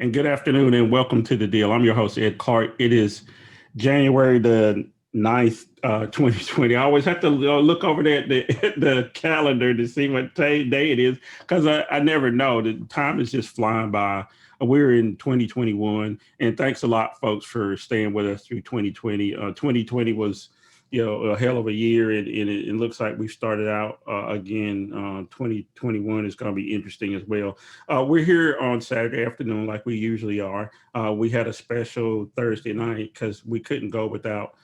and good afternoon and welcome to the deal. I'm your host, Ed Clark. It is January the 9th, 2020. I always have to look over there at the calendar to see what day it is because I never know. The time is just flying by. We're in 2021, and thanks a lot, folks, for staying with us through 2020. 2020 was a hell of a year, and it looks like we started out again. 2021 is going to be interesting as well. We're here on Saturday afternoon like we usually are. We had a special Thursday night because we couldn't go without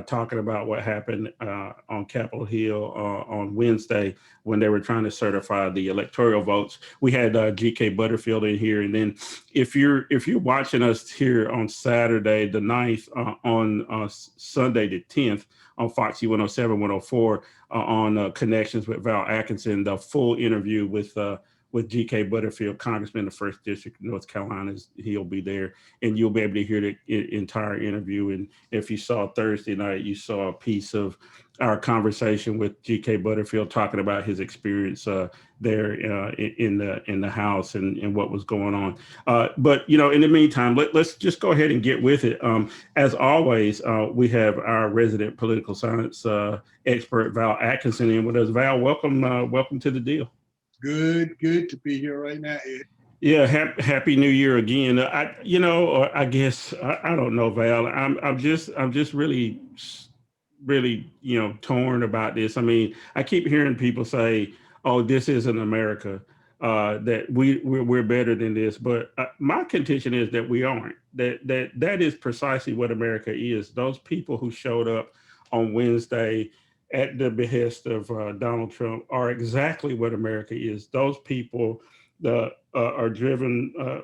talking about what happened on Capitol Hill on Wednesday when they were trying to certify the electoral votes. We had G.K. Butterfield in here, and then if you're watching us here on Saturday the 9th, on Sunday the 10th on Fox 107, 104 on Connections with Val Atkinson, the full interview with G.K. Butterfield, Congressman of the 1st District of North Carolina. He'll be there, and you'll be able to hear the entire interview. And if you saw Thursday night, you saw a piece of our conversation with G.K. Butterfield talking about his experience there in the House and what was going on. But in the meantime, let's just go ahead and get with it. As always, we have our resident political science expert, Val Atkinson, in with us. Val, welcome to the deal. Good to be here right now, Ed. Yeah, happy New Year again. I guess I don't know, Val. I'm just really torn about this. I mean, I keep hearing people say, "Oh, this isn't America. That we're better than this." But my contention is that we aren't. That is precisely what America is. Those people who showed up on Wednesday at the behest of Donald Trump are exactly what America is. Those people are driven,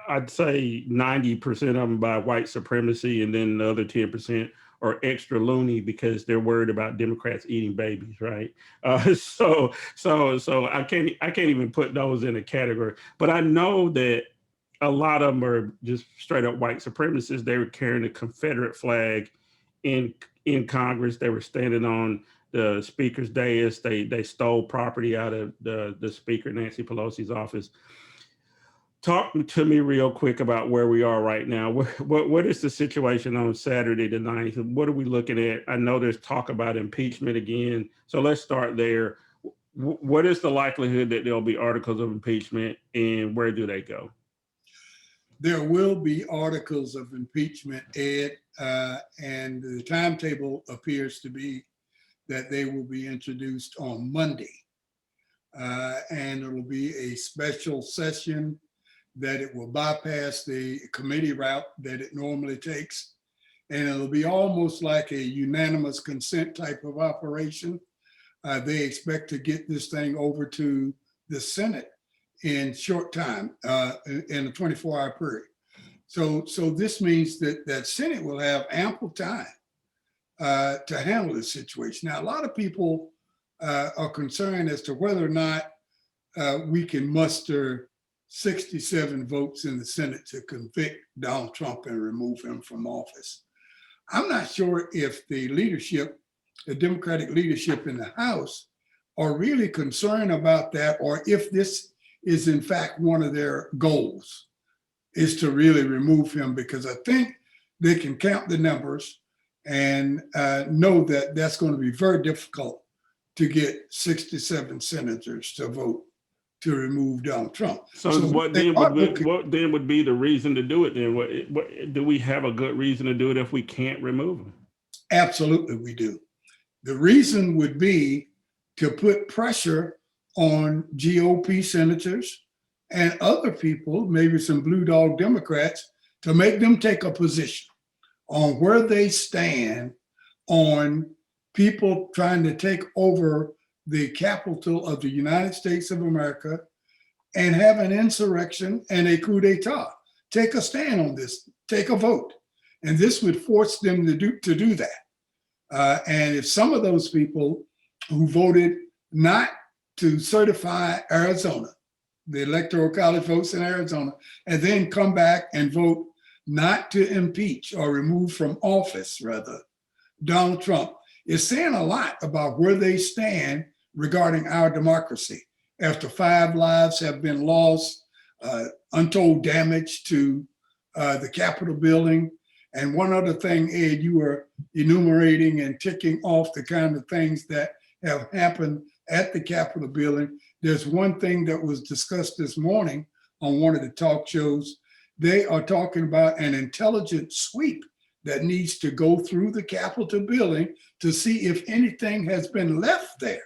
I'd say 90% of them by white supremacy, and then the other 10% are extra loony because they're worried about Democrats eating babies, right? So I can't even put those in a category. But I know that a lot of them are just straight up white supremacists. They were carrying a Confederate flag in Congress. They were standing on the speaker's dais. They stole property out of the speaker, Nancy Pelosi's office. Talk to me real quick about where we are right now. What is the situation on Saturday the 9th? What are we looking at? I know there's talk about impeachment again. So let's start there. What is the likelihood that there'll be articles of impeachment, and where do they go? There will be articles of impeachment, Ed, and the timetable appears to be that they will be introduced on Monday. And it will be a special session that it will bypass the committee route that it normally takes. And it'll be almost like a unanimous consent type of operation. They expect to get this thing over to the Senate in short time, in a 24-hour period. So this means that Senate will have ample time to handle this situation. Now, a lot of people are concerned as to whether or not we can muster 67 votes in the Senate to convict Donald Trump and remove him from office. I'm not sure if the Democratic leadership in the House are really concerned about that, or if this is in fact one of their goals, is to really remove him, because I think they can count the numbers and know that that's going to be very difficult to get 67 senators to vote to remove Donald Trump. So what then would be the reason to do it then? What do we have a good reason to do it if we can't remove him? Absolutely, we do. The reason would be to put pressure on GOP senators and other people, maybe some blue dog Democrats, to make them take a position on where they stand on people trying to take over the capital of the United States of America and have an insurrection and a coup d'etat. Take a stand on this, take a vote. And this would force them to do that. And if some of those people who voted not to certify Arizona, the Electoral College votes in Arizona, and then come back and vote not to impeach or remove from office, rather, Donald Trump, is saying a lot about where they stand regarding our democracy. After 5 lives have been lost, untold damage to the Capitol building. And one other thing, Ed, you were enumerating and ticking off the kind of things that have happened at the Capitol building. There's one thing that was discussed this morning on one of the talk shows. They are talking about an intelligence sweep that needs to go through the Capitol building to see if anything has been left there.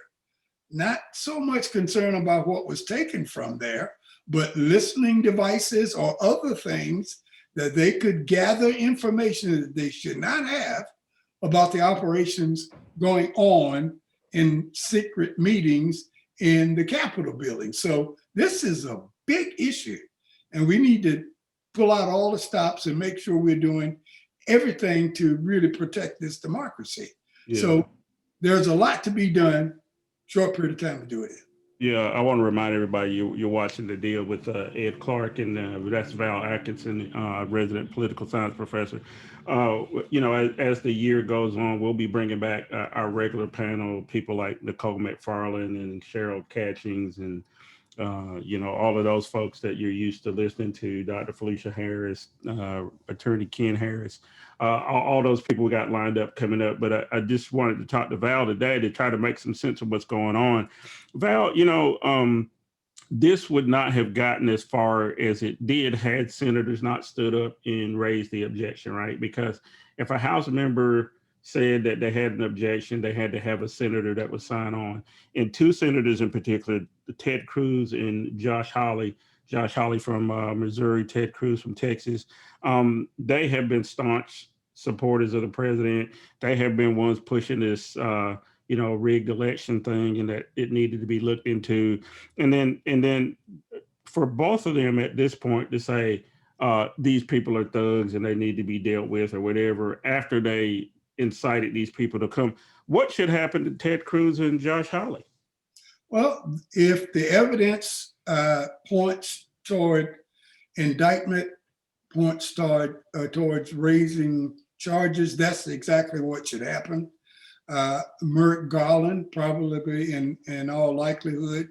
Not so much concern about what was taken from there, but listening devices or other things that they could gather information that they should not have about the operations going on in secret meetings in the Capitol building. So this is a big issue, and we need to pull out all the stops and make sure we're doing everything to really protect this democracy. Yeah. So there's a lot to be done, short period of time to do it in. Yeah, I want to remind everybody you're watching The Deal with Ed Clark, and that's Val Atkinson, resident political science professor. As the year goes on, we'll be bringing back our regular panel, people like Nicole McFarland and Cheryl Catchings and all of those folks that you're used to listening to, Dr. Felicia Harris, Attorney Ken Harris, all those people we got lined up coming up. But I just wanted to talk to Val today to try to make some sense of what's going on. Val, this would not have gotten as far as it did had senators not stood up and raised the objection, right? Because if a House member said that they had an objection, they had to have a senator that would sign on. And two senators in particular, Ted Cruz and Josh Hawley from Missouri, Ted Cruz from Texas, they have been staunch supporters of the president. They have been ones pushing this, rigged election thing, and that it needed to be looked into. And then for both of them at this point to say these people are thugs and they need to be dealt with or whatever, after they incited these people to come, what should happen to Ted Cruz and Josh Hawley? Well, if the evidence points toward indictment, points towards raising charges, that's exactly what should happen. Merrick Garland, probably in all likelihood,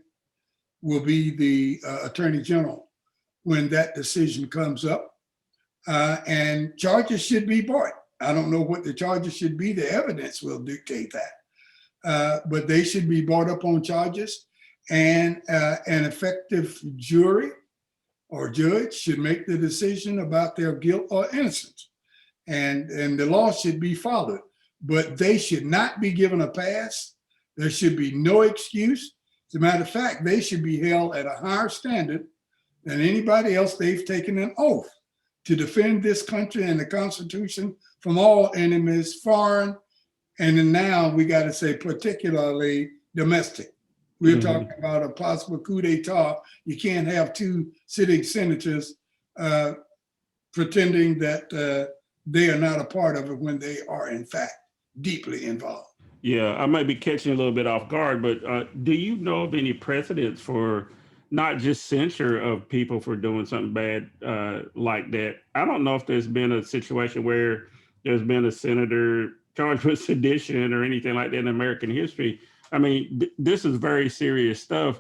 will be the Attorney General when that decision comes up. And charges should be brought. I don't know what the charges should be. The evidence will dictate that. But they should be brought up on charges, and an effective jury or judge should make the decision about their guilt or innocence. And the law should be followed, but they should not be given a pass. There should be no excuse. As a matter of fact, they should be held at a higher standard than anybody else. They've taken an oath to defend this country and the Constitution from all enemies, foreign, and then now we got to say particularly domestic. We're talking about a possible coup d'etat. You can't have two sitting senators pretending that they are not a part of it when they are in fact deeply involved. Yeah, I might be catching a little bit off guard, but do you know of any precedents for not just censure of people for doing something bad like that? I don't know if there's been a situation where there's been a senator charged with sedition or anything like that in American history. I mean, this is very serious stuff.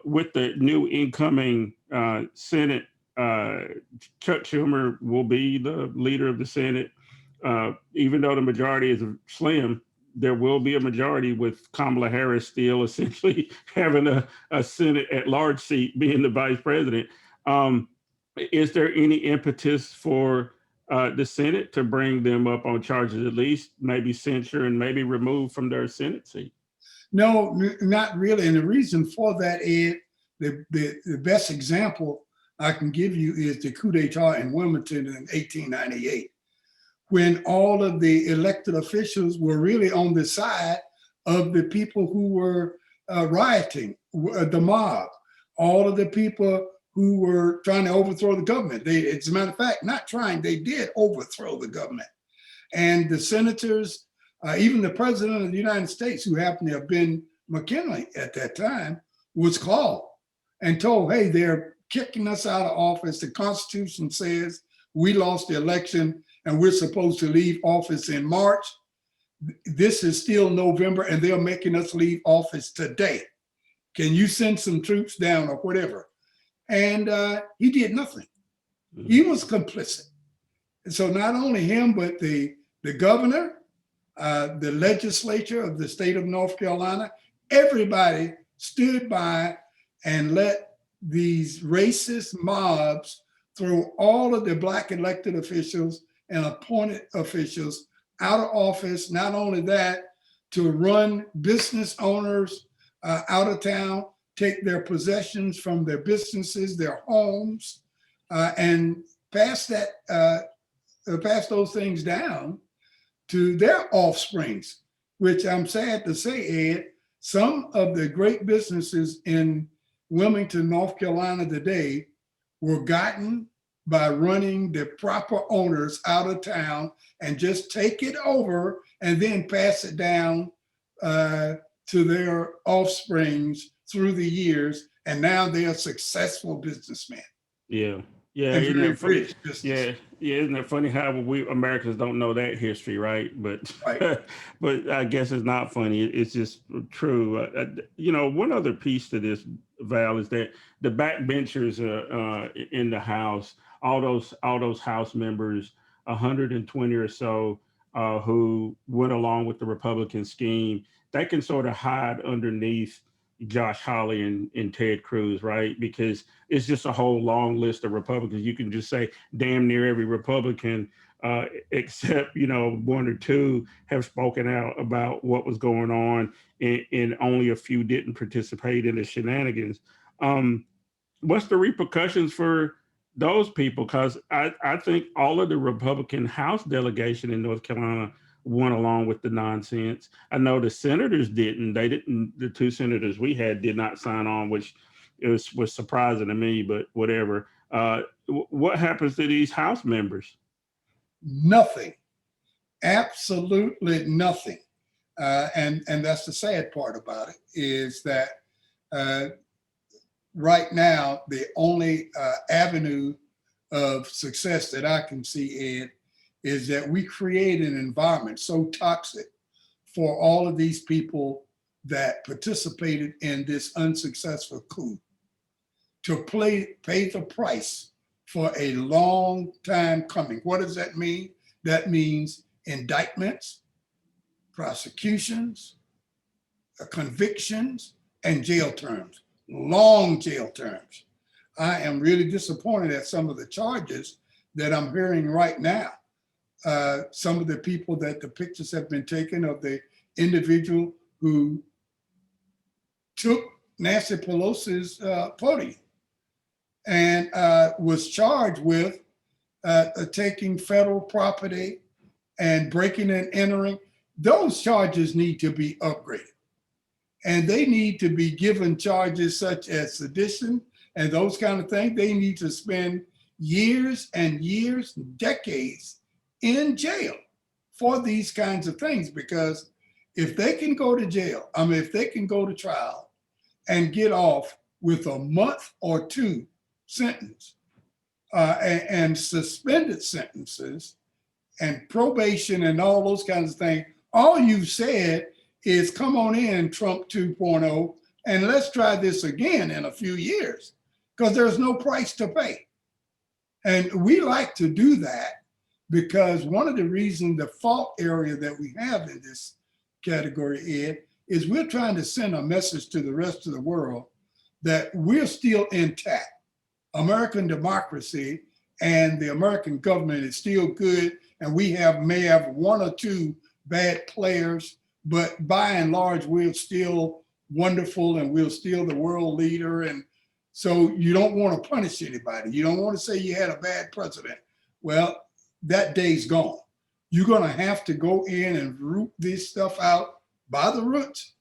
With the new incoming Senate, Chuck Schumer will be the leader of the Senate. Even though the majority is slim, there will be a majority with Kamala Harris still essentially having a Senate at large seat, being the vice president. Is there any impetus for the Senate to bring them up on charges, at least maybe censure and maybe remove from their Senate seat? No, not really. And the reason for that is the best example I can give you is the coup d'etat in Wilmington in 1898, when all of the elected officials were really on the side of the people who were rioting, the mob, all of the people who were trying to overthrow the government. They, as a matter of fact, not trying, they did overthrow the government. And the senators, even the president of the United States, who happened to have been McKinley at that time, was called and told, hey, they're kicking us out of office. The Constitution says we lost the election and we're supposed to leave office in March. This is still November and they're making us leave office today. Can you send some troops down or whatever? and he did nothing. He was complicit. And so not only him, but the governor, the legislature of the state of North Carolina, everybody stood by and let these racist mobs throw all of the black elected officials and appointed officials out of office. Not only that, to run business owners out of town, take their possessions from their businesses, their homes, and pass pass those things down to their offsprings, which I'm sad to say, Ed, some of the great businesses in Wilmington, North Carolina today were gotten by running the proper owners out of town and just take it over and then pass it down to their offsprings through the years. And now they are successful businessmen. Yeah. Yeah, And isn't very it funny? rich business. Yeah, yeah, isn't it funny how we Americans don't know that history, right? But Right. but I guess it's not funny. It's just true. One other piece to this, Val, is that the backbenchers in the House, all those House members, 120 or so, who went along with the Republican scheme, they can sort of hide underneath Josh Hawley and Ted Cruz, right? Because it's just a whole long list of Republicans. You can just say damn near every Republican, except one or two, have spoken out about what was going on, and only a few didn't participate in the shenanigans. Um, what's the repercussions for those people? Because I think all of the Republican House delegation in North Carolina went along with the nonsense. I know the senators didn't. They didn't. The two senators we had did not sign on, which was surprising to me. But whatever. What happens to these House members? Nothing, absolutely nothing. And that's the sad part about it is that uh, right now the only avenue of success that I can see, Ed, is that we create an environment so toxic for all of these people that participated in this unsuccessful coup to pay the price for a long time coming. What does that mean? That means indictments, prosecutions, convictions, and jail terms, long jail terms. I am really disappointed at some of the charges that I'm hearing right now. Some of the people that the pictures have been taken of the individual who took Nancy Pelosi's podium and was charged with taking federal property and breaking and entering. Those charges need to be upgraded. And they need to be given charges such as sedition and those kind of things. They need to spend years and years, decades in jail for these kinds of things. Because if they can go to jail, if they can go to trial and get off with a month or two sentence and suspended sentences and probation and all those kinds of things, all you've said is come on in, Trump 2.0, and let's try this again in a few years, because there's no price to pay. And we like to do that because one of the reasons, the fault area that we have in this category, Ed, is we're trying to send a message to the rest of the world that we're still intact. American democracy and the American government is still good, and we may have one or two bad players, but by and large, we're still wonderful and we're still the world leader. And so you don't want to punish anybody. You don't want to say you had a bad president. Well, that day's gone. You're going to have to go in and root this stuff out by the roots,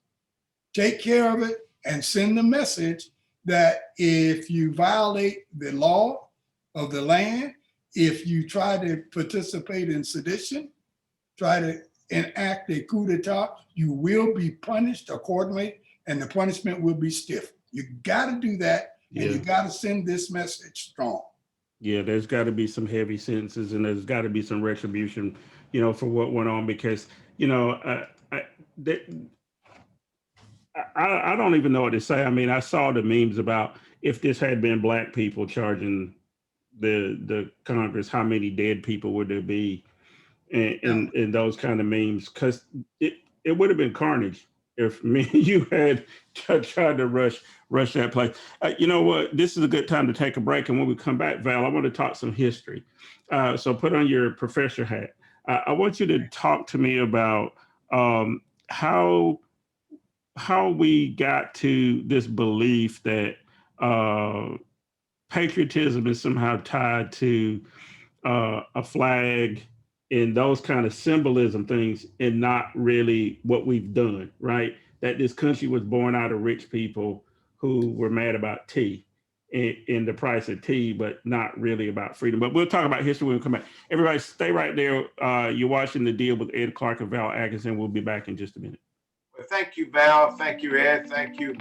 take care of it, and send the message that if you violate the law of the land, if you try to participate in sedition, try to enact a coup d'etat, you will be punished accordingly, and the punishment will be stiff. You got to do that, and you got to send this message strong. Yeah, there's got to be some heavy sentences, and there's got to be some retribution, for what went on. Because I don't even know what to say. I mean, I saw the memes about if this had been black people charging the Congress, how many dead people would there be, and those kind of memes? Because it would have been carnage if me and you had tried to rush that place. You know what? This is a good time to take a break, and when we come back, Val, I want to talk some history. So put on your professor hat. I want you to talk to me about how we got to this belief that patriotism is somehow tied to a flag and those kind of symbolism things, and not really what we've done, right? That this country was born out of rich people who were mad about tea and the price of tea, but not really about freedom. But we'll talk about history when we come back. Everybody stay right there. You're watching The Deal with Ed Clark and Val Atkinson. We'll be back in just a minute. Well, thank you, Val. Thank you, Ed. Thank you.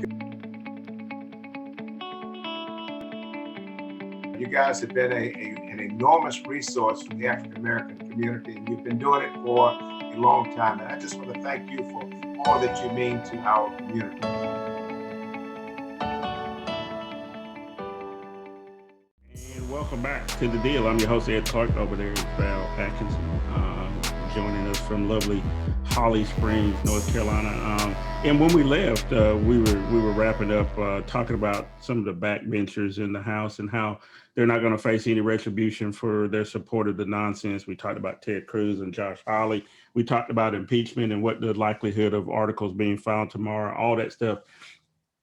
You guys have been an enormous resource for the African American community, and you've been doing it for a long time. And I just want to thank you for all that you mean to our community. And welcome back to The Deal. I'm your host, Ed Clark. Over there is Val Atkinson, joining us from lovely Holly Springs, North Carolina. And when we left, we were wrapping up talking about some of the backbenchers in the House and how they're not going to face any retribution for their support of the nonsense. We talked about Ted Cruz and Josh Hawley. We talked about impeachment and what the likelihood of articles being filed tomorrow, all that stuff.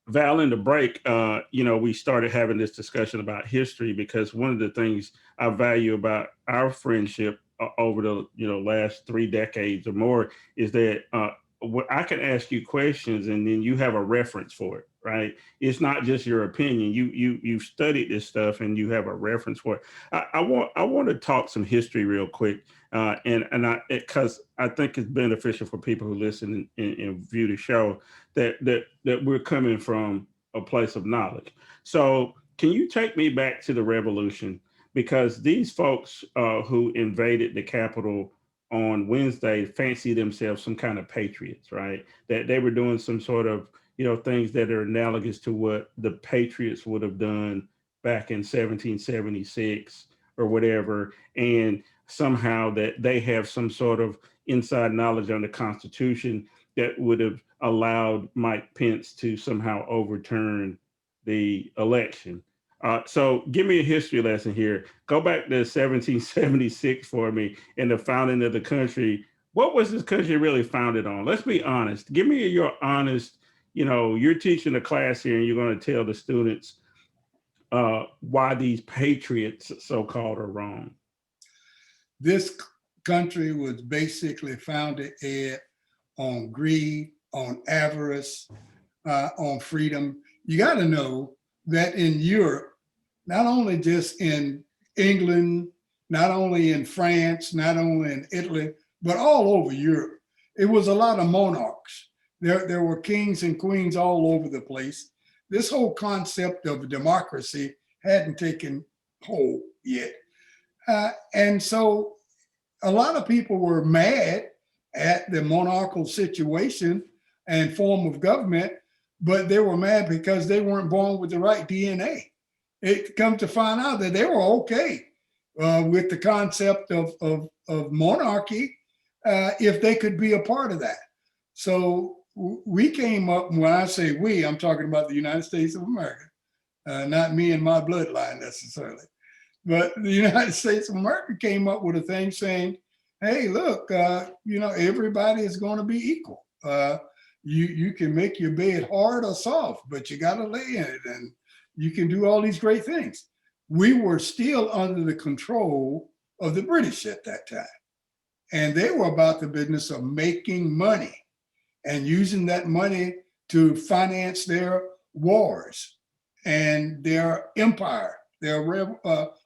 Val, in the break, we started having this discussion about history, because one of the things I value about our friendship over the last 3 decades or more is that I can ask you questions and then you have a reference for it, right? It's not just your opinion. You've studied this stuff and you have a reference for it. I want to talk some history real quick, because I think it's beneficial for people who listen and view the show that we're coming from a place of knowledge. So can you take me back to the revolution? Because these folks who invaded the Capitol on Wednesday fancy themselves some kind of patriots, right? That they were doing some sort of, things that are analogous to what the Patriots would have done back in 1776 or whatever. And somehow that they have some sort of inside knowledge on the Constitution that would have allowed Mike Pence to somehow overturn the election. So give me a history lesson here. Go back to 1776 for me and the founding of the country. What was this country really founded on? Let's be honest. Give me your honest, you're teaching a class here and you're going to tell the students why these patriots, so-called, are wrong. This country was basically founded, Ed, on greed, on avarice, on freedom. You got to know that in Europe, not only just in England, not only in France, not only in Italy, but all over Europe, it was a lot of monarchs. There were kings and queens all over the place. This whole concept of democracy hadn't taken hold yet. And so a lot of people were mad at the monarchical situation and form of government, but they were mad because they weren't born with the right DNA. It come to find out that they were okay with the concept of monarchy if they could be a part of that. So we came up, when I say we, I'm talking about the United States of America, not me and my bloodline necessarily. But the United States of America came up with a thing saying, hey, look, everybody is going to be equal. You can make your bed hard or soft, but you got to lay in it, and you can do all these great things. We were still under the control of the British at that time. And they were about the business of making money and using that money to finance their wars and their empire, their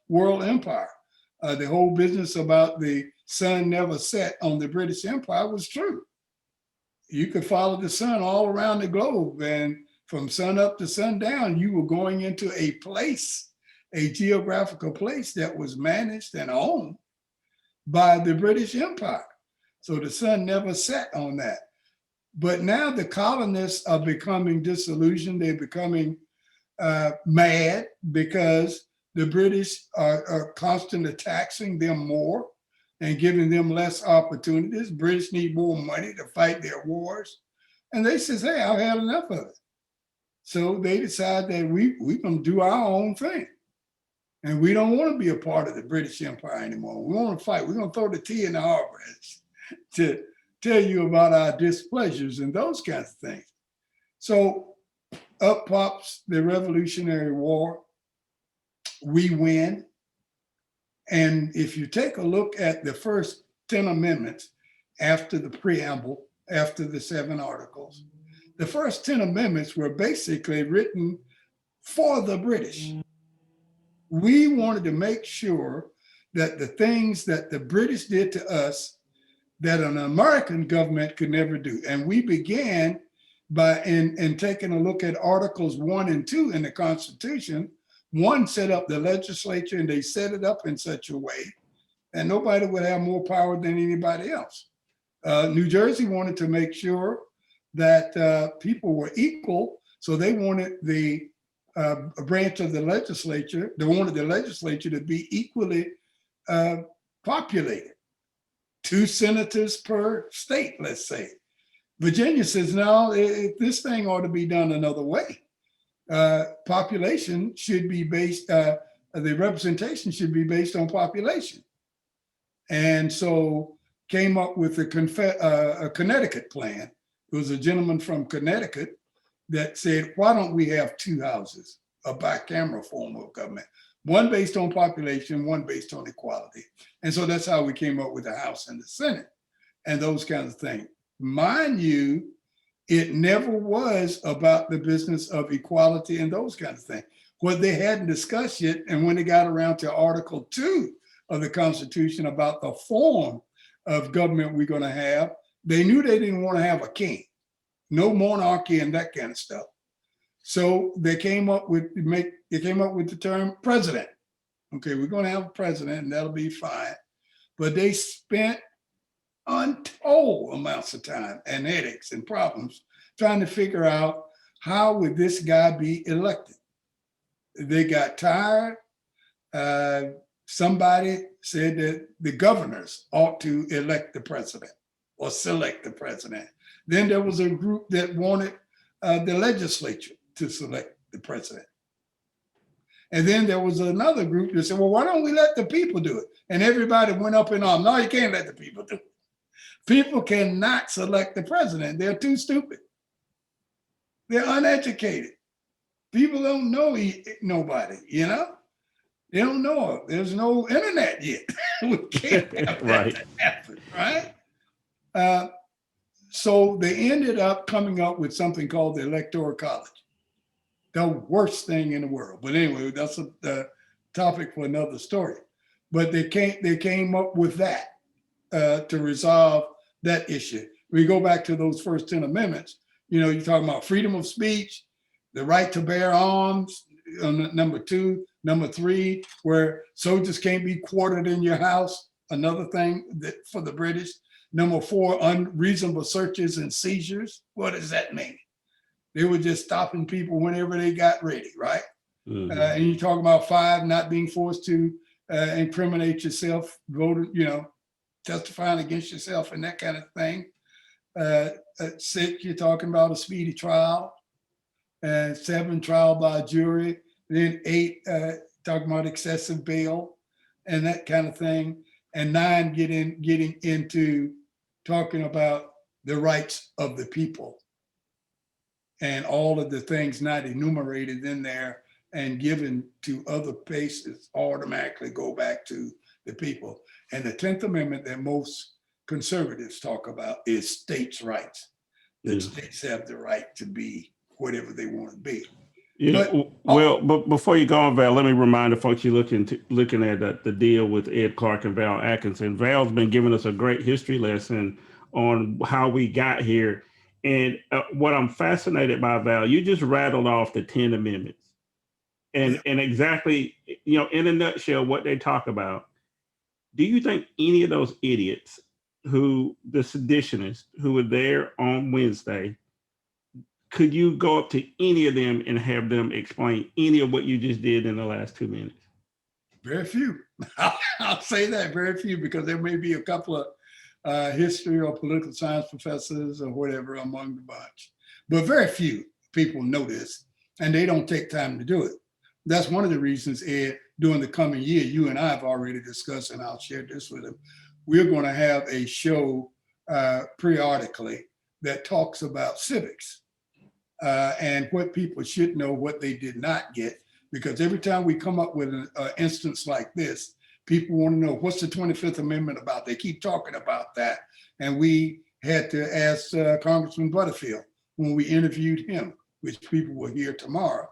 world empire. The whole business about the sun never set on the British Empire was true. You could follow the sun all around the globe, and from sun up to sundown, you were going into a place, a geographical place that was managed and owned by the British Empire. So the sun never set on that. But now the colonists are becoming disillusioned. They're becoming mad because the British are constantly taxing them more and giving them less opportunities. British need more money to fight their wars. And they says, hey, I've had enough of it. So they decide that we're going to do our own thing. And we don't want to be a part of the British Empire anymore. We want to fight. We're going to throw the tea in the harbor to tell you about our displeasures and those kinds of things. So up pops the Revolutionary War. We win. And if you take a look at the first 10 amendments after the preamble, after the 7 articles, the first 10 amendments were basically written for the British. We wanted to make sure that the things that the British did to us that an American government could never do. And we began by in taking a look at Articles 1 and 2 in the Constitution. 1 set up the legislature, and they set it up in such a way that nobody would have more power than anybody else. New Jersey wanted to make sure that people were equal, so they wanted the a branch of the legislature. They wanted the legislature to be equally populated. 2 senators per state, let's say. Virginia says, no, this thing ought to be done another way. Population should be based, the representation should be based on population. And so came up with a Connecticut plan. It was a gentleman from Connecticut that said, why don't we have 2 houses, a bicameral form of government, 1 based on population, 1 based on equality. And so that's how we came up with the House and the Senate and those kinds of things. Mind you, it never was about the business of equality and those kinds of things. What they hadn't discussed yet, and when they got around to Article 2 of the Constitution about the form of government we're going to have, they knew they didn't want to have a king, no monarchy and that kind of stuff. So they came up with the term president. Okay, we're going to have a president, and that'll be fine. But they spent untold amounts of time and headaches and problems trying to figure out how would this guy be elected. They got tired. Somebody said that the governors ought to elect the president or select the president. Then there was a group that wanted the legislature to select the president. And then there was another group that said, well, why don't we let the people do it? And everybody went up in arms. No, you can't let the people do it. People cannot select the president. They're too stupid. They're uneducated. People don't know nobody, you know? They don't know. There's no internet yet. We can't have that happen, right? So they ended up coming up with something called the Electoral College. The worst thing in the world. But anyway, that's a topic for another story. But they came up with that to resolve that issue. We go back to those first 10 amendments. You know, you're talking about freedom of speech, the right to bear arms, number 2, number 3, where soldiers can't be quartered in your house, another thing that for the British. Number 4, unreasonable searches and seizures. What does that mean? They were just stopping people whenever they got ready, right? Mm-hmm. And you talk about 5, not being forced to incriminate yourself, vote, you know, testifying against yourself and that kind of thing. 6, you're talking about a speedy trial. 7, trial by jury. Then 8, talking about excessive bail and that kind of thing. And 9, getting into talking about the rights of the people and all of the things not enumerated in there and given to other places automatically go back to the people. And the 10th Amendment that most conservatives talk about is states' rights. The states have the right to be whatever they want to be. But before you go on, Val, let me remind the folks you're looking at the deal with Ed Clark and Val Atkinson. Val's been giving us a great history lesson on how we got here. And what I'm fascinated by, Val, you just rattled off the 10 amendments. And exactly, you know, in a nutshell, what they talk about. Do you think any of those idiots the seditionists who were there on Wednesday could you go up to any of them and have them explain any of what you just did in the last 2 minutes? Very few. I'll say that, very few, because there may be a couple of history or political science professors or whatever among the bunch. But very few people know this, and they don't take time to do it. That's one of the reasons, Ed, during the coming year, you and I have already discussed, and I'll share this with them. We're going to have a show periodically that talks about civics and what people should know, what they did not get. Because every time we come up with an instance like this, people want to know, what's the 25th Amendment about? They keep talking about that. And we had to ask Congressman Butterfield when we interviewed him, which people will hear tomorrow,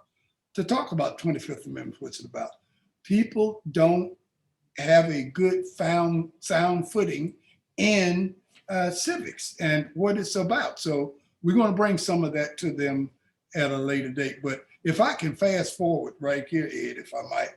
to talk about 25th Amendment, what's it about. People don't have a good sound footing in civics and what it's about. So we're going to bring some of that to them at a later date. But if I can fast forward right here, Ed, if I might,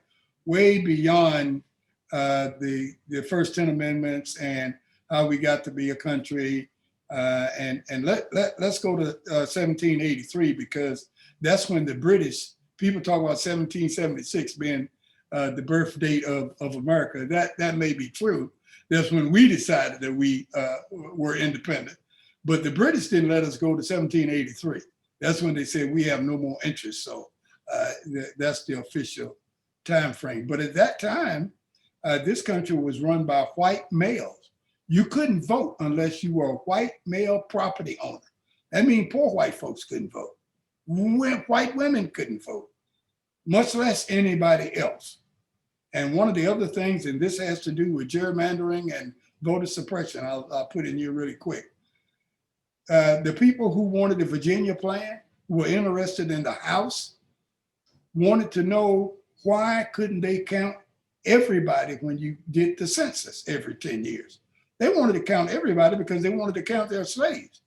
way beyond the first 10 amendments and how we got to be a country, and let's go to 1783, because that's when the British, people talk about 1776 being the birth date of America. That may be true. That's when we decided that we were independent. But the British didn't let us go to 1783. That's when they said we have no more interest. So that's the official time frame. But at that time, this country was run by white males. You couldn't vote unless you were a white male property owner. That means poor white folks couldn't vote. White women couldn't vote, much less anybody else. And one of the other things, and this has to do with gerrymandering and voter suppression, I'll put in here really quick. The people who wanted the Virginia plan, who were interested in the House, wanted to know, why couldn't they count everybody when you did the census every 10 years? They wanted to count everybody because they wanted to count their slaves.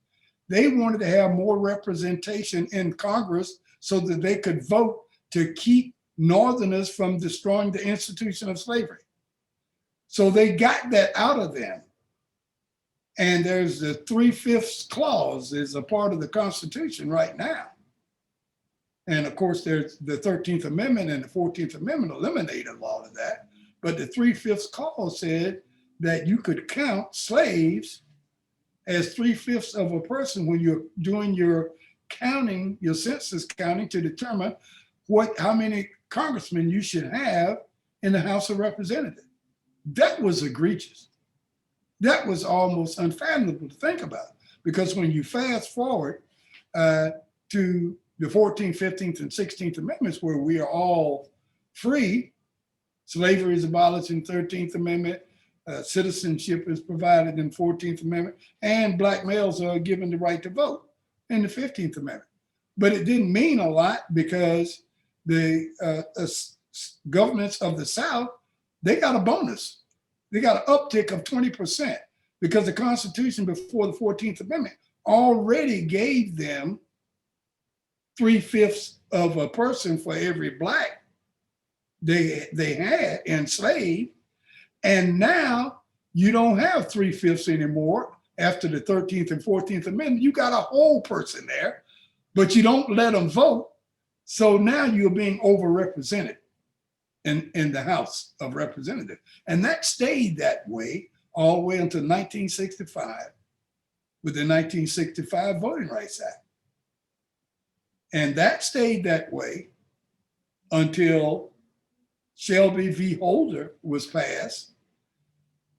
They wanted to have more representation in Congress so that they could vote to keep Northerners from destroying the institution of slavery. So they got that out of them. And there's the 3/5 clause is a part of the Constitution right now. And of course, there's the 13th Amendment, and the 14th Amendment eliminated a lot of that. But the 3/5 clause said that you could count slaves as 3/5 of a person when you're doing your counting, your census counting, to determine how many congressmen you should have in the House of Representatives. That was egregious. That was almost unfathomable to think about, because when you fast forward to the 14th, 15th, and 16th Amendments, where we are all free, slavery is abolished in 13th Amendment, citizenship is provided in 14th Amendment, and Black males are given the right to vote in the 15th Amendment. But it didn't mean a lot, because the governments of the South, they got a bonus. They got an uptick of 20%, because the Constitution before the 14th Amendment already gave them 3/5 of a person for every Black they had enslaved. And now you don't have 3/5 anymore after the 13th and 14th Amendment. You got a whole person there, but you don't let them vote. So now you're being overrepresented in the House of Representatives. And that stayed that way all the way until 1965 with the 1965 Voting Rights Act. And that stayed that way until Shelby v. Holder was passed,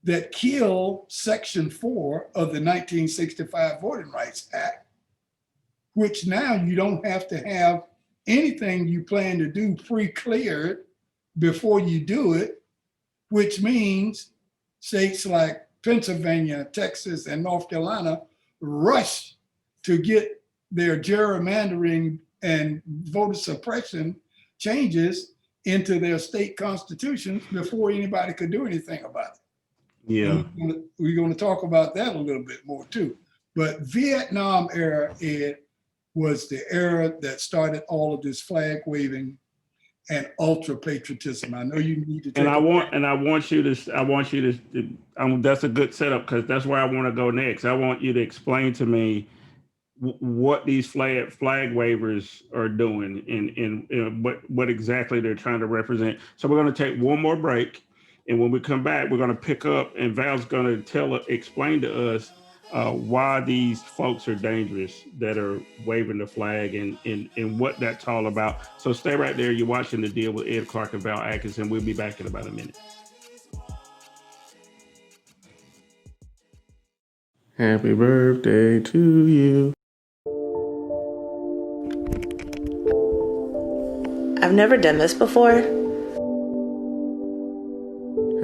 that killed Section 4 of the 1965 Voting Rights Act, which now you don't have to have anything you plan to do pre-cleared before you do it, which means states like Pennsylvania, Texas, and North Carolina rush to get their gerrymandering and voter suppression changes into their state constitutions before anybody could do anything about it. Yeah. We're going to talk about that a little bit more too. But Vietnam era, Ed, was the era that started all of this flag waving and ultra patriotism. I know you need to. And I want you to. That's a good setup, because that's where I want to go next. I want you to explain to me what these flag wavers are doing and what exactly they're trying to represent. So we're going to take one more break, and when we come back, we're going to pick up, and Val's going to explain to us why these folks are dangerous that are waving the flag and what that's all about. So stay right there. You're watching The Deal with Ed Clark and Val Atkinson. We'll be back in about a minute. Happy birthday to you. I've never done this before.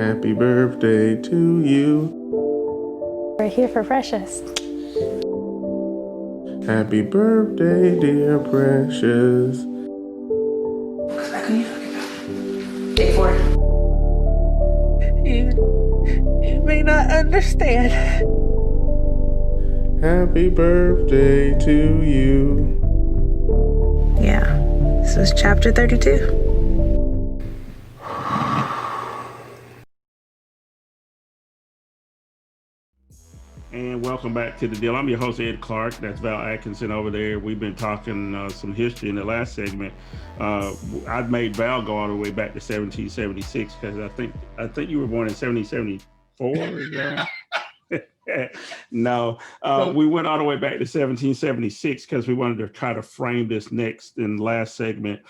Happy birthday to you. We're here for Precious. Happy birthday, dear Precious. What's back on you? Day 4. You may not understand. Happy birthday to you. Yeah, this is chapter 32. And welcome back to The Deal. I'm your host, Ed Clark. That's Val Atkinson over there. We've been talking some history in the last segment. I've made Val go all the way back to 1776 because I think you were born in 1774. Is that right? No, we went all the way back to 1776 because we wanted to try to frame this next in the last segment.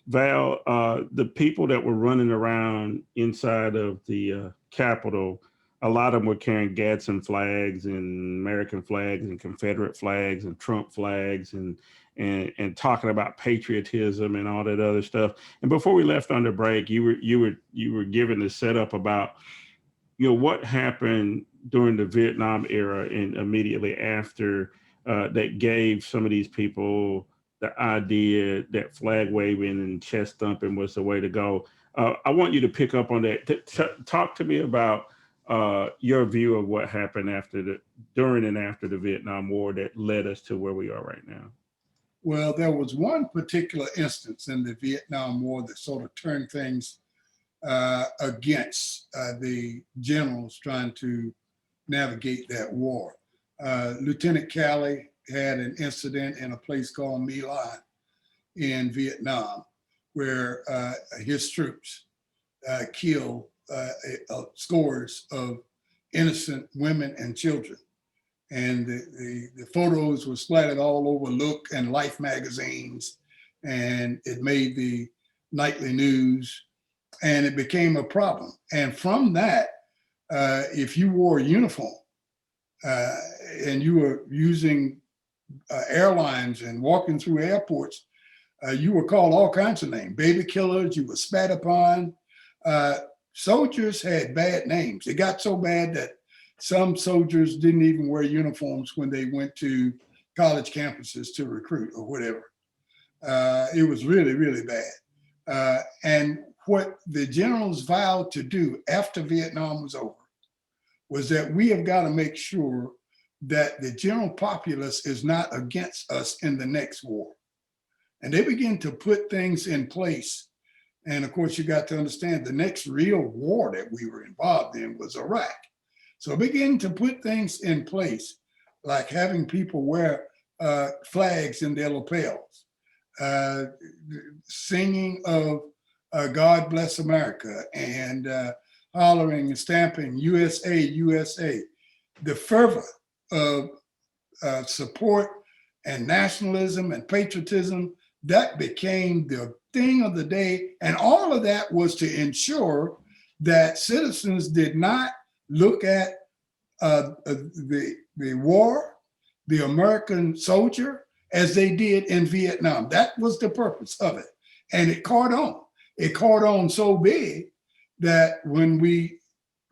Val, the people that were running around inside of the Capitol, a lot of them were carrying Gadsden flags and American flags and Confederate flags and Trump flags and talking about patriotism and all that other stuff. And before we left on the break, you were given the setup about what happened during the Vietnam era and immediately after that gave some of these people the idea that flag waving and chest thumping was the way to go. I want you to pick up on that. Talk to me about your view of what happened during and after the Vietnam War that led us to where we are right now. Well, there was one particular instance in the Vietnam War that sort of turned things against the generals trying to navigate that war. Lieutenant Calley had an incident in a place called My Lai in Vietnam where his troops killed scores of innocent women and children. And the photos were splattered all over Look and Life magazines, and it made the nightly news, and it became a problem. And from that, if you wore a uniform and you were using airlines and walking through airports, you were called all kinds of names. Baby killers, you were spat upon. Soldiers had bad names. It got so bad that some soldiers didn't even wear uniforms when they went to college campuses to recruit or whatever. It was really, really bad. And what the generals vowed to do after Vietnam was over was that we have got to make sure that the general populace is not against us in the next war. And they began to put things in place. And of course, you got to understand the next real war that we were involved in was Iraq. So begin to put things in place, like having people wear flags in their lapels, singing of God Bless America, and hollering and stamping USA, USA. The fervor of support and nationalism and patriotism, that became the thing of the day. And all of that was to ensure that citizens did not look at the war, the American soldier, as they did in Vietnam. That was the purpose of it. And it caught on. It caught on so big that when we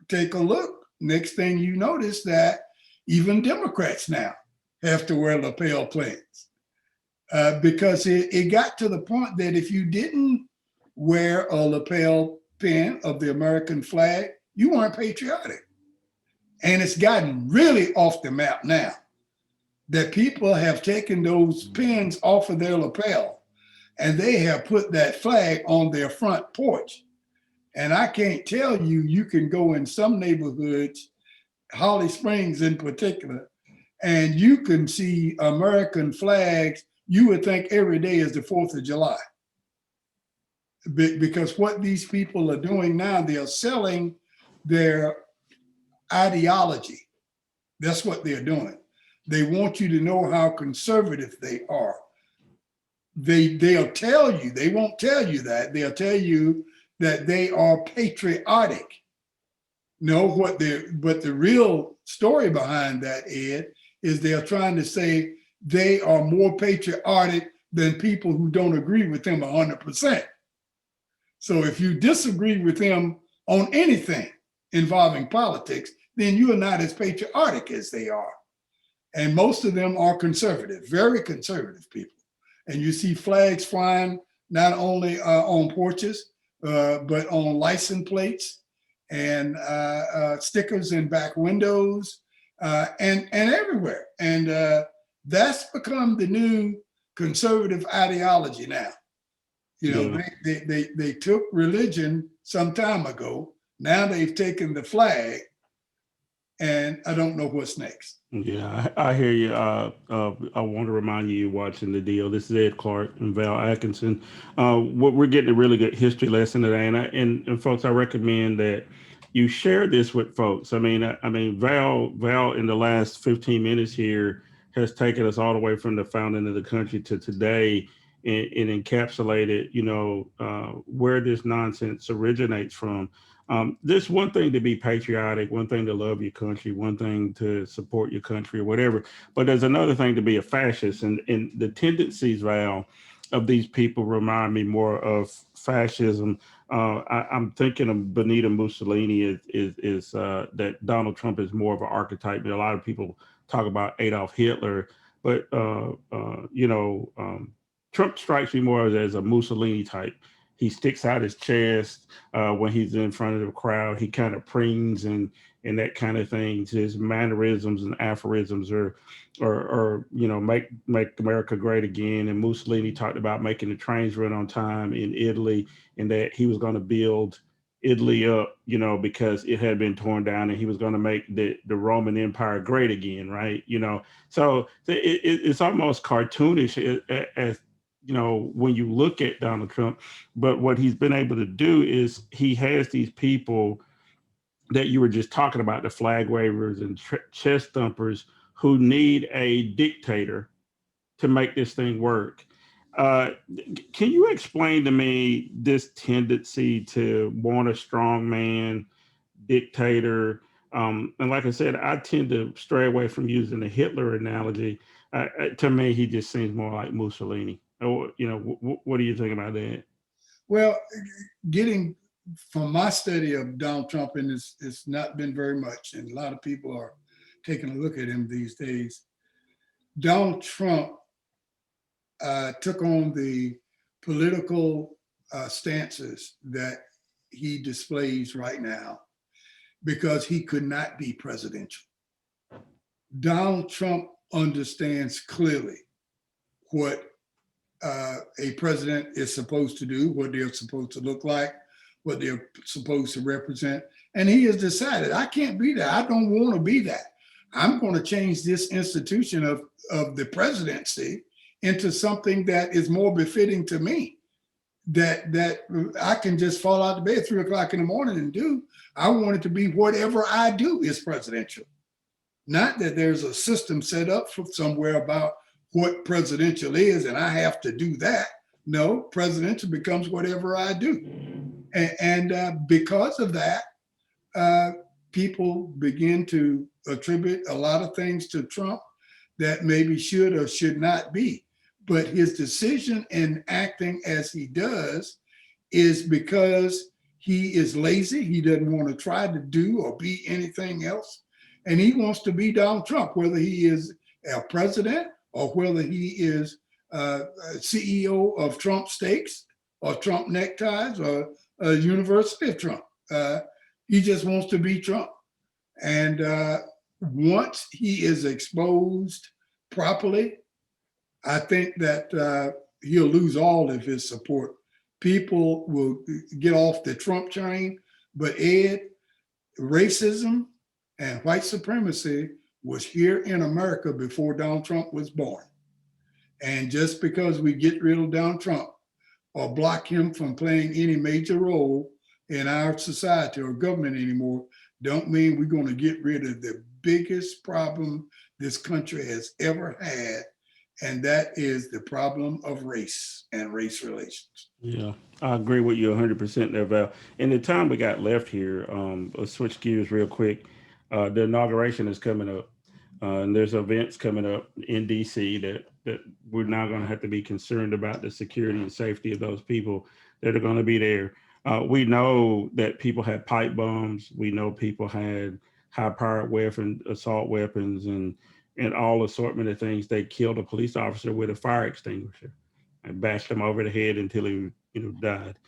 take a look, next thing you notice that even Democrats now have to wear lapel pins. Because it got to the point that if you didn't wear a lapel pin of the American flag, you weren't patriotic. And it's gotten really off the map now that people have taken those pins off of their lapel and they have put that flag on their front porch. And I can't tell you, you can go in some neighborhoods, Holly Springs in particular, and you can see American flags. You would think every day is the 4th of July. Because what these people are doing now, they are selling their ideology. That's what they're doing. They want you to know how conservative they are. They'll tell you, they won't tell you that. They'll tell you that they are patriotic. No, but the real story behind that, Ed, is they're trying to say they are more patriotic than people who don't agree with them 100%. So if you disagree with them on anything involving politics, then you are not as patriotic as they are. And most of them are conservative, very conservative people. And you see flags flying not only on porches, but on license plates and stickers in back windows and everywhere. And that's become the new conservative ideology now. You know, they took religion some time ago. Now they've taken the flag, and I don't know what's next. Yeah, I hear you. I want to remind you, you're watching The Deal. This is Ed Clark and Val Atkinson. We're getting a really good history lesson today, and folks, I recommend that you share this with folks. I mean, Val in the last 15 minutes here has taken us all the way from the founding of the country to today, and encapsulated, where this nonsense originates from. There's one thing to be patriotic, one thing to love your country, one thing to support your country or whatever, but there's another thing to be a fascist. And the tendencies, Val, of these people remind me more of fascism. I'm thinking of Benito Mussolini is that Donald Trump is more of an archetype. A lot of people talk about Adolf Hitler, but Trump strikes me more as a Mussolini type. He sticks out his chest when he's in front of the crowd. He kind of preens and that kind of thing. His mannerisms and aphorisms are make America great again. And Mussolini talked about making the trains run on time in Italy, and that he was going to build Italy up, because it had been torn down, and he was going to make the Roman Empire great again, right? So it's almost cartoonish as when you look at Donald Trump. But what he's been able to do is he has these people that you were just talking about, the flag wavers and chest thumpers, who need a dictator to make this thing work. Can you explain to me this tendency to want a strongman dictator? And like I said, I tend to stray away from using the Hitler analogy. To me, he just seems more like Mussolini. What do you think about that? Well, getting from my study of Donald Trump, and it's not been very much, and a lot of people are taking a look at him these days. Donald Trump took on the political stances that he displays right now because he could not be presidential. Donald Trump understands clearly what a president is supposed to do, what they're supposed to look like, what they're supposed to represent. And he has decided, I can't be that. I don't want to be that. I'm going to change this institution of the presidency into something that is more befitting to me, that I can just fall out of bed at 3 o'clock in the morning and do. I want it to be whatever I do is presidential. Not that there's a system set up from somewhere about what presidential is and I have to do that. No, presidential becomes whatever I do. And because of that, people begin to attribute a lot of things to Trump that maybe should or should not be. But his decision in acting as he does is because he is lazy. He doesn't want to try to do or be anything else. And he wants to be Donald Trump, whether he is a president or whether he is CEO of Trump Steaks or Trump Neckties or University of Trump. He just wants to be Trump. And once he is exposed properly, I think that he'll lose all of his support. People will get off the Trump train, but Ed, racism and white supremacy was here in America before Donald Trump was born. And just because we get rid of Donald Trump or block him from playing any major role in our society or government anymore, don't mean we're going to get rid of the biggest problem this country has ever had, and that is the problem of race and race relations. Yeah, I agree with you 100% there, Val. In the time we got left here, let's switch gears real quick. The inauguration is coming up, and there's events coming up in DC that we're now going to have to be concerned about the security and safety of those people that are going to be there. We know that people had pipe bombs. We know people had high-powered weapons, assault weapons, and all assortment of things. They killed a police officer with a fire extinguisher and bashed him over the head until he, died.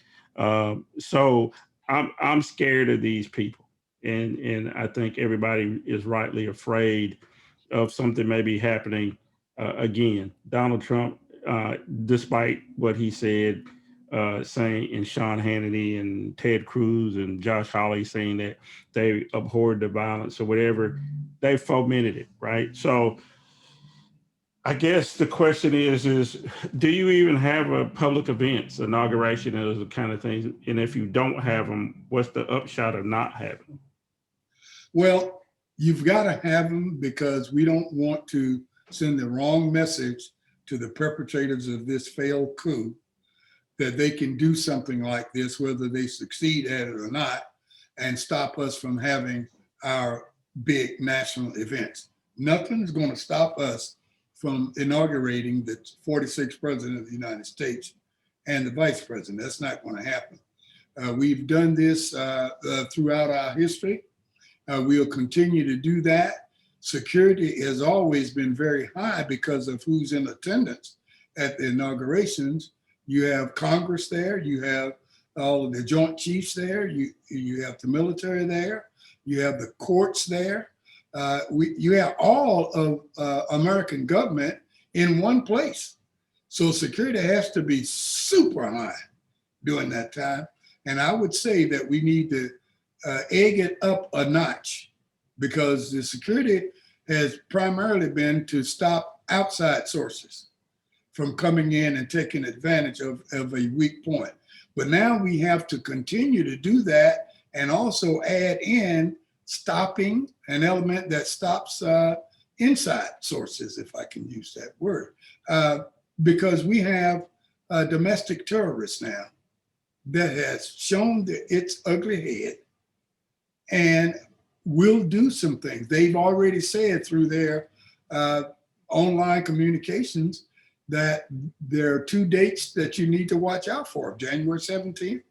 So I'm scared of these people, and I think everybody is rightly afraid of something maybe happening again. Donald Trump, despite what he said, saying, and Sean Hannity and Ted Cruz and Josh Hawley saying that they abhorred the violence or whatever, they fomented it, right? So I guess the question is do you even have a public events, inauguration, and those kind of things? And if you don't have them, what's the upshot of not having them? Well, you've got to have them because we don't want to send the wrong message to the perpetrators of this failed coup that they can do something like this, whether they succeed at it or not, and stop us from having our big national events. Nothing's going to stop us from inaugurating the 46th president of the United States and the vice president. That's not going to happen. We've done this throughout our history. We'll continue to do that. Security has always been very high because of who's in attendance at the inaugurations. You have Congress there, you have all of the Joint Chiefs there, you have the military there, you have the courts there. You have all of American government in one place. So security has to be super high during that time. And I would say that we need to egg it up a notch because the security has primarily been to stop outside sources from coming in and taking advantage of a weak point. But now we have to continue to do that and also add in stopping an element that stops inside sources, if I can use that word, because we have domestic terrorists now that has shown its ugly head and will do some things. They've already said through their online communications that there are two dates that you need to watch out for, January 17th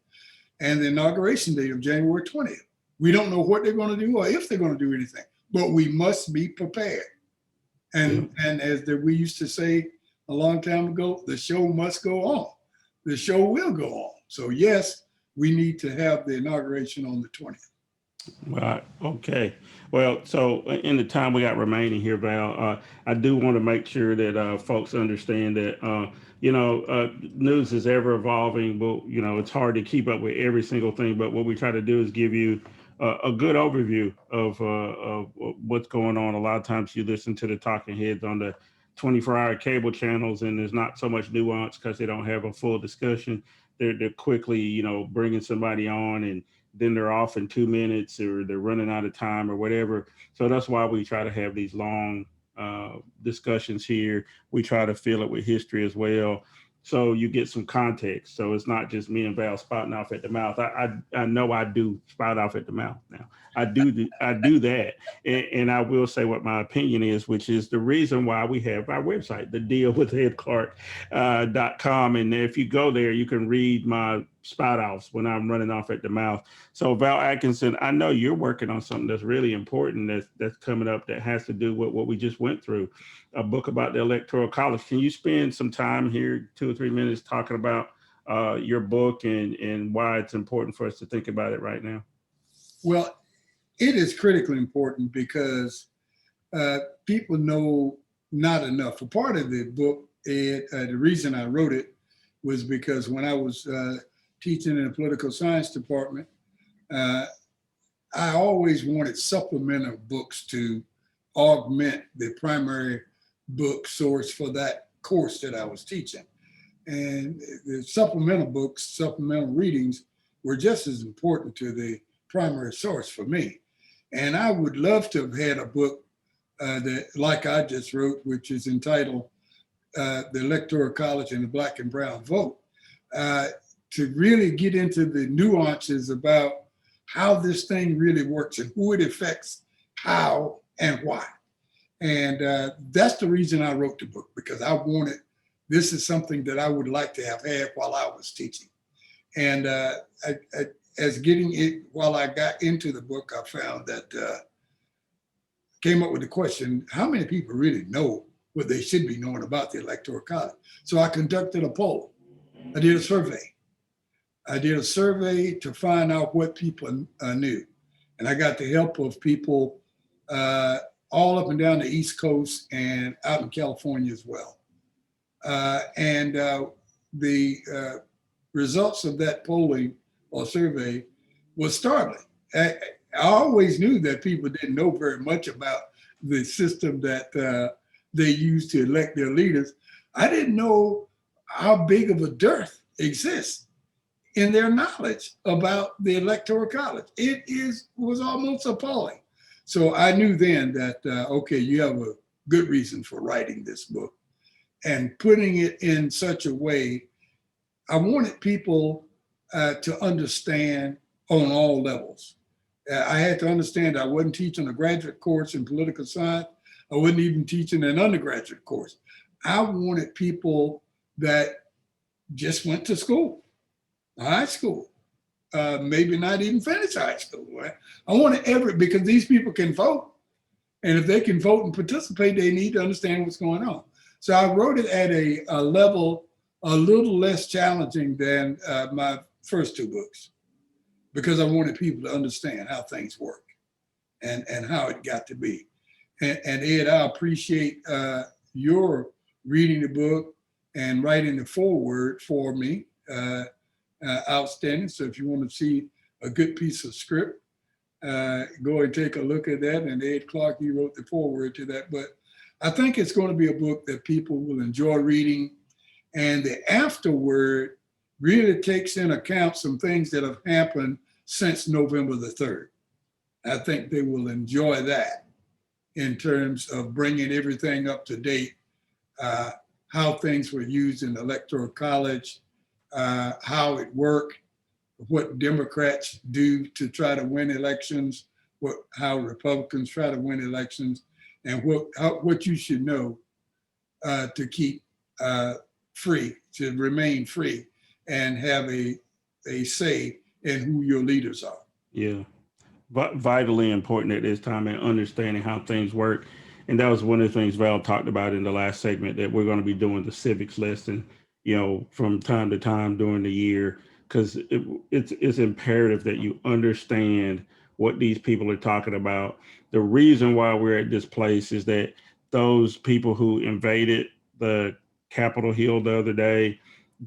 and the inauguration date of January 20th. We don't know what they're going to do or if they're going to do anything, but we must be prepared. And as we used to say a long time ago, the show must go on. The show will go on. So yes, we need to have the inauguration on the 20th. Right. Okay. Well, so in the time we got remaining here, Val, I do want to make sure that folks understand that, news is ever evolving, but, it's hard to keep up with every single thing. But what we try to do is give you a good overview of what's going on. A lot of times you listen to the talking heads on the 24-hour cable channels, and there's not so much nuance because they don't have a full discussion. They're quickly, bringing somebody on and then they're off in 2 minutes or they're running out of time or whatever. So that's why we try to have these long discussions here. We try to fill it with history as well, so you get some context. So it's not just me and Val spouting off at the mouth. I know I do spout off at the mouth now. I do that. And I will say what my opinion is, which is the reason why we have our website, thedealwithedclark.com. And if you go there, you can read my spout offs when I'm running off at the mouth. So Val Atkinson, I know you're working on something that's really important that's coming up that has to do with what we just went through, a book about the Electoral College. Can you spend some time here, 2 or 3 minutes, talking about your book and why it's important for us to think about it right now? Well, it is critically important because people know not enough. A part of the book, the reason I wrote it was because when I was teaching in the political science department, I always wanted supplemental books to augment the primary book source for that course that I was teaching. And the supplemental books, supplemental readings were just as important to the primary source for me. And I would love to have had a book that, like I just wrote, which is entitled The Electoral College and the Black and Brown Vote, to really get into the nuances about how this thing really works and who it affects, how and why. And that's the reason I wrote the book, because I wanted, this is something that I would like to have had while I was teaching. And as getting it, while I got into the book, I found that came up with the question, how many people really know what they should be knowing about the Electoral College? So I conducted a poll. I did a survey. I did a survey to find out what people knew. And I got the help of people all up and down the East Coast and out in California as well. And the results of that polling or survey was startling. I always knew that people didn't know very much about the system that they use to elect their leaders. I didn't know how big of a dearth exists in their knowledge about the Electoral College. It was almost appalling. So I knew then that, okay, you have a good reason for writing this book and putting it in such a way. I wanted people to understand on all levels. I had to understand I wasn't teaching a graduate course in political science. I wasn't even teaching an undergraduate course. I wanted people that just went to school, high school, maybe not even finished high school. Right? I wanted because these people can vote. And if they can vote and participate, they need to understand what's going on. So I wrote it at a level a little less challenging than my first two books, because I wanted people to understand how things work and how it got to be. And Ed, I appreciate your reading the book and writing the foreword for me. Outstanding. So if you want to see a good piece of script, go and take a look at that. And Ed Clark, he wrote the foreword to that. But I think it's going to be a book that people will enjoy reading. And the afterword really takes in account some things that have happened since November the 3rd. I think they will enjoy that in terms of bringing everything up to date, how things were used in the Electoral College, how it worked, what Democrats do to try to win elections, how Republicans try to win elections, and what you should know to keep free, to remain free and have a say in who your leaders are. Yeah, but vitally important at this time and understanding how things work. And that was one of the things Val talked about in the last segment, that we're going to be doing the civics lesson, from time to time during the year, because it's imperative that you understand what these people are talking about. The reason why we're at this place is that those people who invaded the Capitol Hill the other day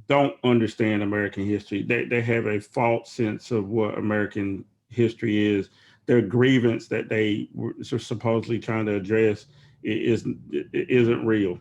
don't understand American history. They have a false sense of what American history is. Their grievance that they were supposedly trying to address isn't real.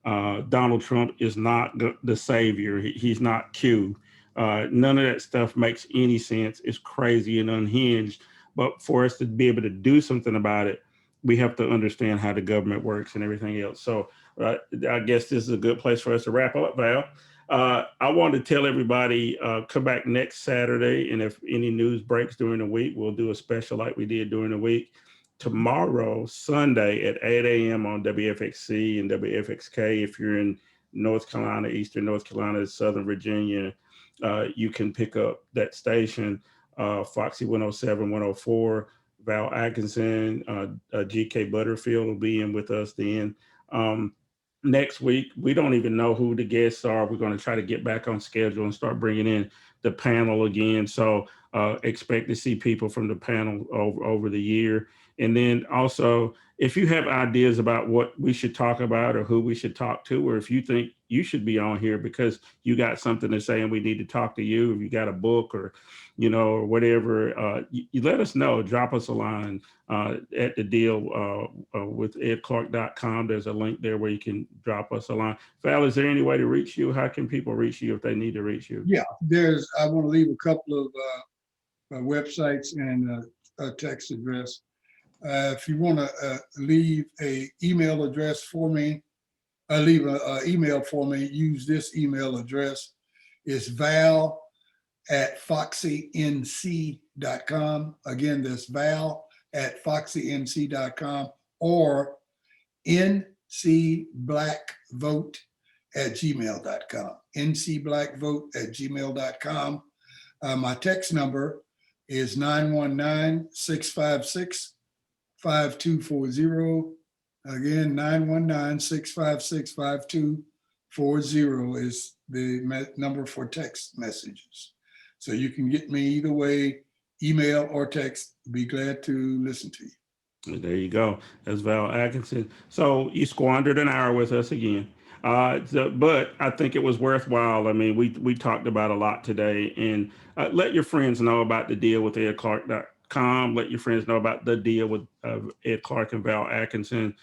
Donald Trump is not the savior. He's not Q. None of that stuff makes any sense. It's crazy and unhinged. But for us to be able to do something about it, we have to understand how the government works and everything else. So I guess this is a good place for us to wrap up, Val. I want to tell everybody, come back next Saturday, and if any news breaks during the week, we'll do a special like we did during the week. Tomorrow, Sunday at 8 a.m. on WFXC and WFXK. If you're in North Carolina, Eastern North Carolina, Southern Virginia, you can pick up that station, Foxy 107, 104. Val Atkinson, GK Butterfield will be in with us then. Next week, we don't even know who the guests are. We're going to try to get back on schedule and start bringing in the panel again. So expect to see people from the panel over the year. And then also, if you have ideas about what we should talk about or who we should talk to, or if you think you should be on here because you got something to say and we need to talk to you, if you got a book or, or whatever, you let us know. Drop us a line at the deal with edclark.com. There's a link there where you can drop us a line. Val, is there any way to reach you? How can people reach you if they need to reach you? Yeah, I want to leave a couple of websites and a text address. If you want to leave a email address for me, leave an email for me, use this email address. It's val@foxync.com. Again, that's val@foxync.com or ncblackvote@gmail.com. ncblackvote@gmail.com. My text number is 919-656-5240. Again, 919-656-5240 is the number for text messages. So you can get me either way, email or text. Be glad to listen to you. There you go. That's Val Atkinson. So you squandered an hour with us again. But I think it was worthwhile. I mean, we talked about a lot today, and let your friends know about the deal with edclark.com. Let your friends know about the deal with Ed Clark and Val Atkinson.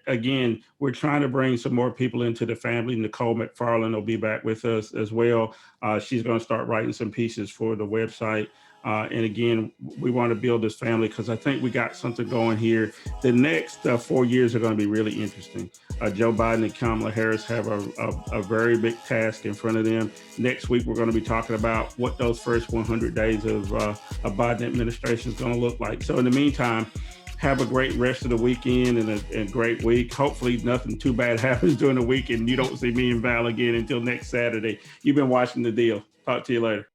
Again, we're trying to bring some more people into the family. Nicole McFarland will be back with us as well. She's going to start writing some pieces for the website. And again, we want to build this family because I think we got something going here. The next 4 years are going to be really interesting. Joe Biden and Kamala Harris have a very big task in front of them. Next week, we're going to be talking about what those first 100 days of a Biden administration is going to look like. So in the meantime, have a great rest of the weekend and a great week. Hopefully nothing too bad happens during the week and you don't see me and Val again until next Saturday. You've been watching The Deal. Talk to you later.